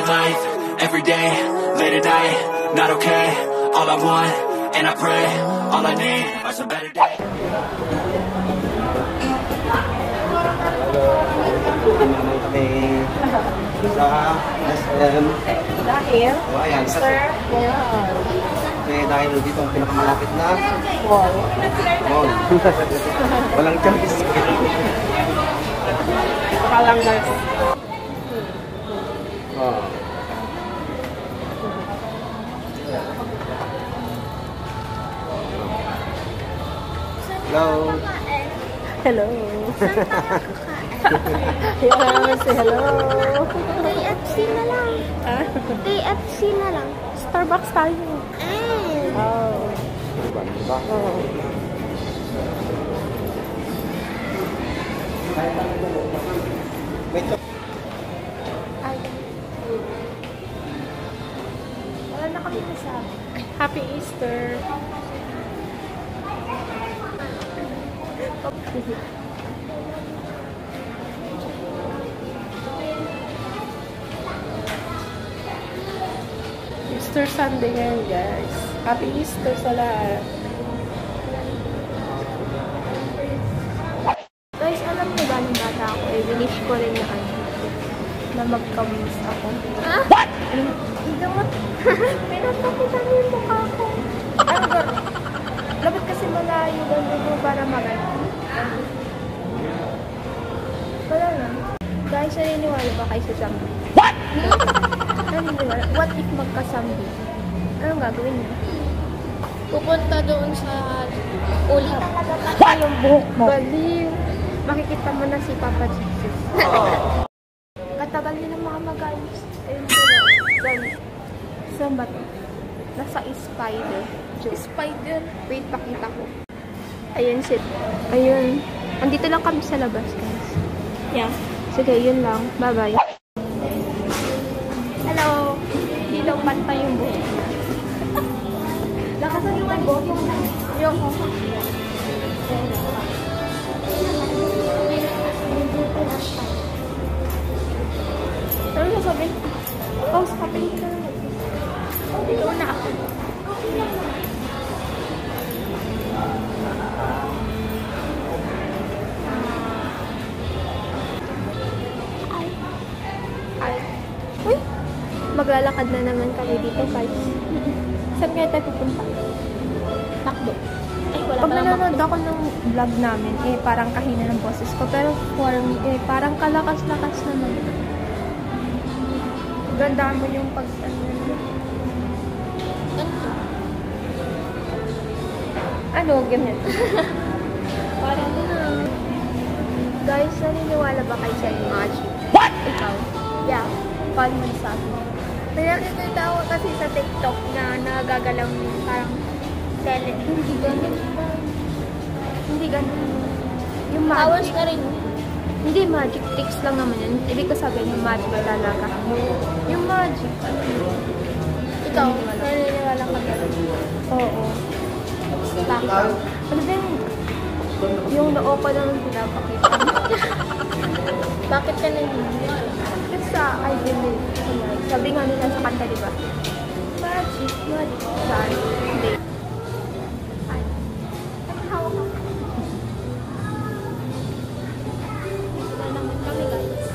living life, every day, late at night, not okay. All I want, and I pray, all I need are some better days. Sa SM. Dahil? O, ayan. Sir? Dahil dito ang pinakamalapit na Mall. mall. Walang choice. Pakalang guys. Oh. Hello. Hello. Yes, hello. KFC na lang. Ah? KFC na lang. Starbucks tayo. Oh. Diba? Oh. Wala na kami kasama. Happy Easter. Easter Sunday ngayon, guys. Happy Easter sa lahat. Guys, alam niyo ba nung bata ako, winish ko rin na na magkamis ako. What? Hindi mo. Pinapakita niyo yung mukha ko. Ano ba? Labot kasi malayo ganda mo para maganda. Wala na. Guys, naniniwala ba kayo sa zombie? What? Naniniwala. What if magka-zombie? Anong gagawin niyo? Pupunta doon sa ulit. What? Yung buhok mo. Baliw. Makikita mo na si Papa Jesus. Katagal nila mga mag-ayos. Ayun sila. Saan ba ito? Nasa spider. Spider? Wait, pakita ko. Ayun siya. Ayun. Andito lang kami sa labas, guys. Yeah. Sige, yun lang. Bye-bye. Hello. Dito pantay yung buhok. Lakasan yung buhok. Yung ano na sabi? Oh, sabi ka. Dito na ako. Ay. Uy! Maglalakad na naman kami dito, guys. Saan kaya tayo pupunta? Takbo. Ay, wala Pag pa lang nanonood ako ng vlog namin, parang kahina ng boses ko. Pero for me, parang kalakas-lakas naman. Ganda mo yung pag... Ano, ganyan. Parang Guys, naniniwala ba kayo sa magic? What? Ikaw? Yeah. Paano mo nasabi? May nakikita ako kasi sa TikTok na nagagalang parang hindi ganun. Hindi ganun. Yung powers magic. ka rin. Hindi, magic tricks lang naman yun. Ibig ko sabihin yung magic talaga. Yung magic. Ikaw, naniniwala ka ba? Oo. Bakit? Ano ba yung noo ko naman pinapakita? Bakit ka naniniwala? Kasi I believe. Sabi nga nila sa kanta, diba? Magic, magic. Sorry. Hindi. Ay. Ang hawak ako. Dito na naman kami, guys.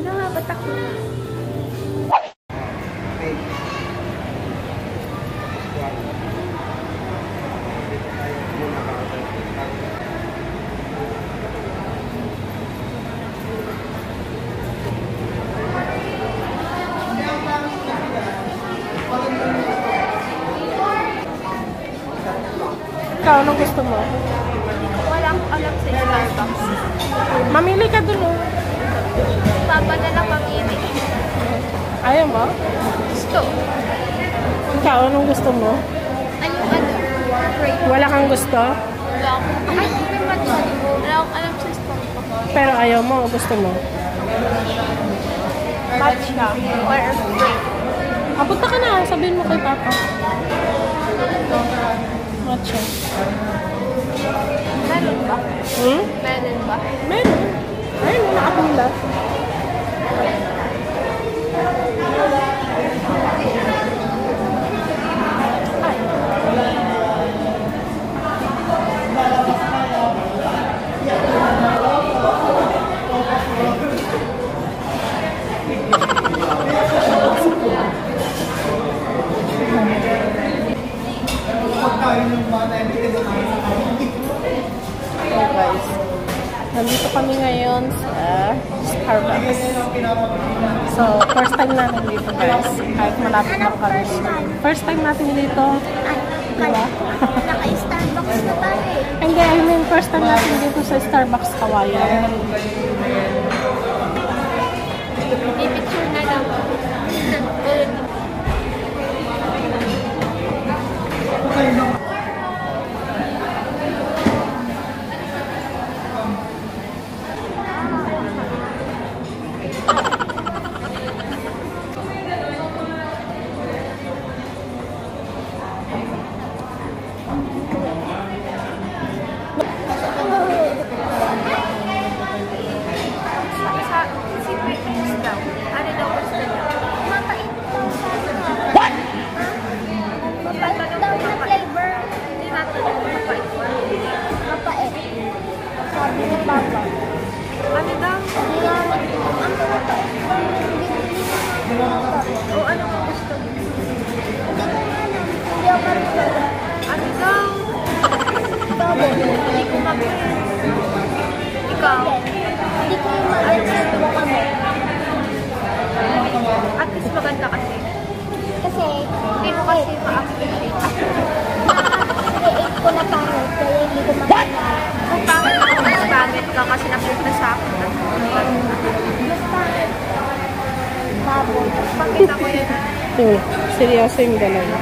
Ano nga, ba't ako? Okay. Ikaw, anong gusto mo? Walang alam sa Starbucks. Mamili ka dun, oh. Papa na lang mamili. Ayaw mo? Gusto. Ikaw, anong gusto mo? Anong ano? Great. Wala kang gusto? Wala akong... Ay, may matcha. Wala akong alam sa Starbucks. Pero ayaw mo o gusto mo? Matcha. Or great. Punta ka na. Sabihin mo kay Papa. Matcha. Meron ba? Hmm? Meron ba? Meron. Ayun, nakapula. So guys, nandito kami ngayon sa Starbucks. So, first time natin dito guys. Kahit malapit lang kami. First time natin dito. Diba? Naka-Starbucks na tayo eh. Hindi, I mean, first time natin dito sa Starbucks Kawayan. I-picture na lang. At least maganda kasi. Kasi, Hindi mo kasi ma-activate. create ko na pangit, kaya hindi ko makita. Kung bakit ako mas pangit ka kasi napunta sa akin. Mas pangit. Baboy. Pakita ko yan. Tingnan, seryoso yung dalawa.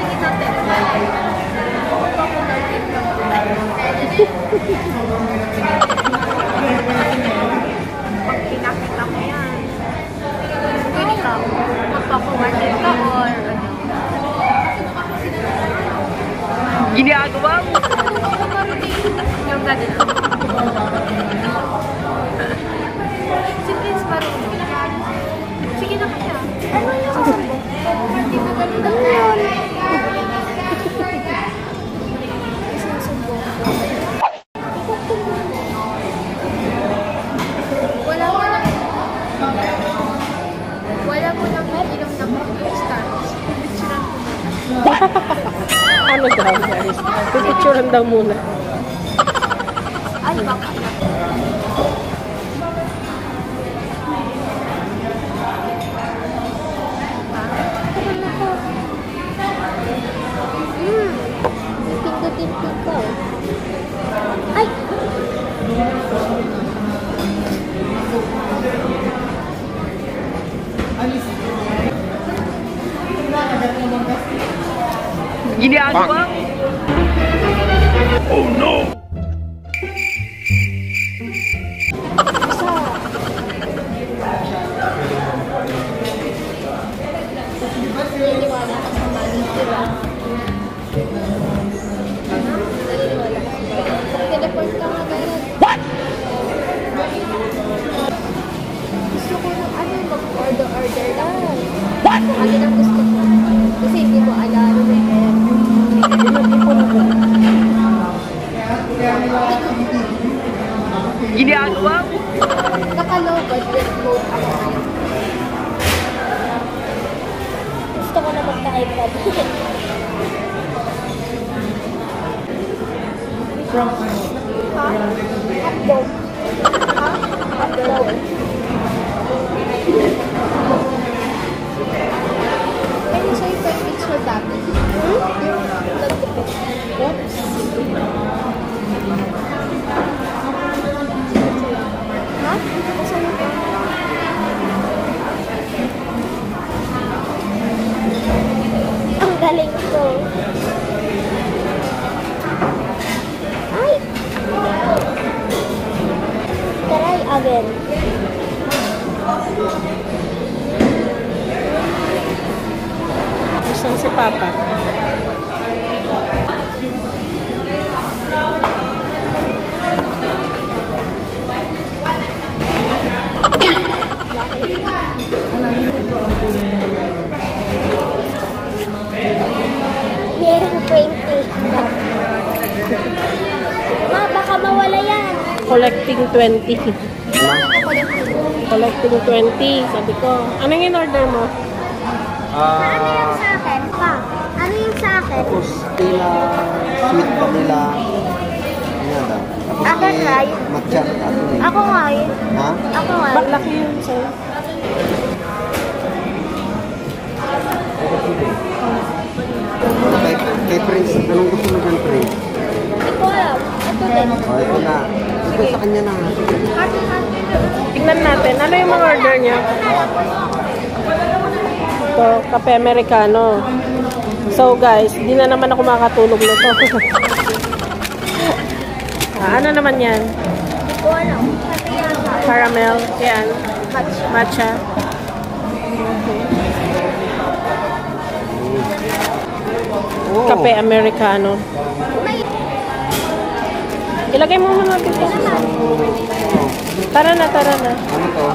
Tingin natin. Pag pinakita ko yan. Kung ikaw, magpapawasin ka or ano. Ginagawa mo. Yung ganun. Si Prince marunong. Sige na kaya. Ano yung party na ganito na yun? Wala mo nang inom ng stars. Ano daw guys? Pipicturean daw muna. Ay, baka. Pindutin ko. Ay! Ginagawa mo. Oh no! Naniniwala ka sa magic, diba? Naniniwala ka sa magic. Teleport ka nga ganun. Gusto ko ng ano, mag-order lang. Ano lang gusto ko. Kasi hindi mo alam. Ginagawa mo. Naka-low budget mode ako ngayon. Gusto ko na magka-iPad. Ha? Upload. Ha? Upload. Ayun siya yung picture dati. Yung nag-picture. Oops. Ha? Saan ito? Ang galing ko. Ay! Try again. Gusto si Papa. Merong 20. Ma, baka mawala yan. Collecting 20. Ako lang. Collecting 20, sabi ko. Anong in-order mo? Ano yung sa akin? Pa? Ano yung sa akin? Tapos, tila, sweet vanilla. Yan daw. Tapos, Akin, right? matcha. Ako nga eh. Ha? Ako nga. Laki yun sa'yo. Kay Prince, anong gusto mo dyan, Prince? Hindi ko alam. Ito din. O, ito na. Ito sa kanya na. Tignan natin. Ano yung mga order niya? Ito, kape Americano. So guys, hindi na naman ako makakatulog nito. Ano naman yan? Hindi ko alam. Ano yata? Caramel. Yan. Matcha. Matcha. Oh. Kape Americano. May Ilagay mo muna dito. Tara na, tara na. Ano to?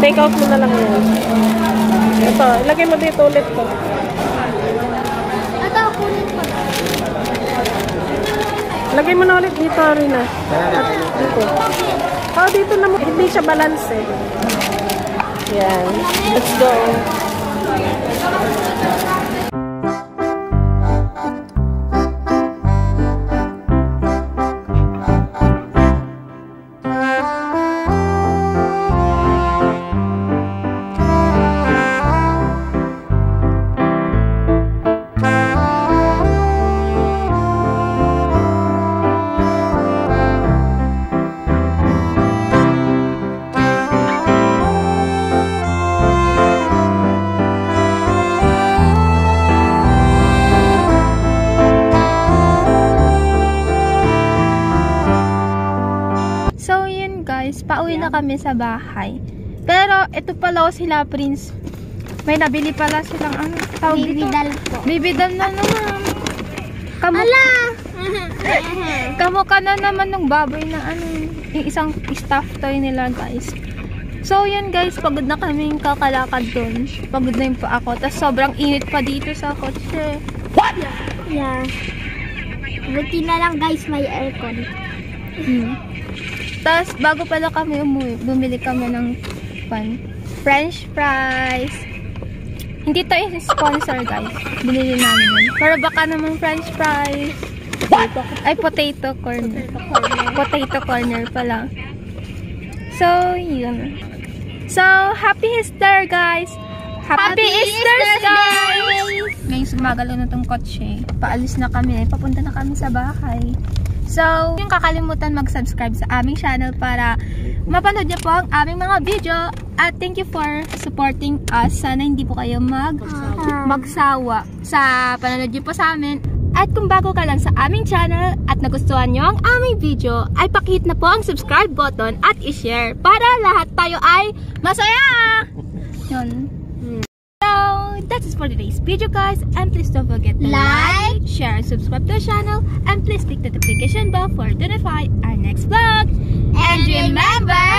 Take out mo na lang yan. Ito, ilagay mo dito ulit to. ito, kunin ko. Lagay mo na ulit dito, Rina. At dito. Oh, dito na mo. Hindi siya balance eh. Yan. Let's go. So, yun guys, pauwi na kami sa bahay. Pero, ito pala sila, Prince. May nabili pala silang, ano, tawag dito? Bibidal po. Bibidal na naman. Kamukha na naman ng baboy na, ano, yung isang stuffed toy nila, guys. So, yun guys, pagod na kaming kakalakad dun. Pagod na yung pa ako. Tapos, sobrang init pa dito sa kotse. Yeah. Buti na lang guys, may aircon. Tapos, bago pala kami umuwi, bumili kami ng French fries. Hindi to yung sponsor, guys. Binili namin yun. Pero baka naman French fries. Ay, potato corner. Potato corner pala. So, yun. So, happy Easter, guys! Happy Easter, guys! Guys, gumagalaw na tong kotse. Paalis na kami. Papunta na kami sa bahay. So, yung kakalimutan mag-subscribe sa aming channel para mapanood niyo po ang aming mga video. At thank you for supporting us. Sana hindi po kayo magsawa sa panonood niyo po sa amin. At kung bago ka lang sa aming channel at nagustuhan niyo ang aming video, ay pakihit na po ang subscribe button at i-share para lahat tayo ay masaya! Yun. So, that's it for today's video, guys. And please don't forget to like, share, and subscribe to our channel. And please click the notification bell for notify our next vlog. And remember,